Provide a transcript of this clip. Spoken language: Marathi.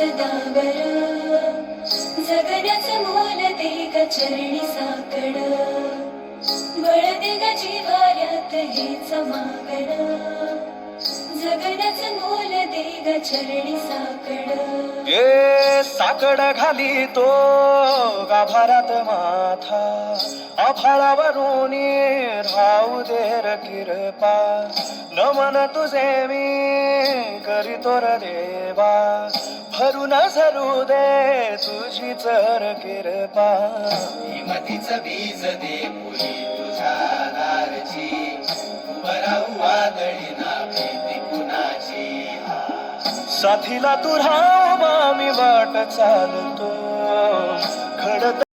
सदावर जगण्याचं मोल दे ग चरणी साकड बळ दे ग जिव्हाऱ्यात हेच मागण जगण्याचं मोल दे ग चरणी साकड ये साकड घाली तो गाभारात माथा आभाळावरून राहू दे र किरपा नमन तुझे मी करीतो र देवा भरून झरू दे तुझी चर किरपा हिमतीच बीज दे पुरी तुझ्या दारची उभं राहू वादळी ना भीती कुणाची साथीला तू राहा मी वाट चालतो घडत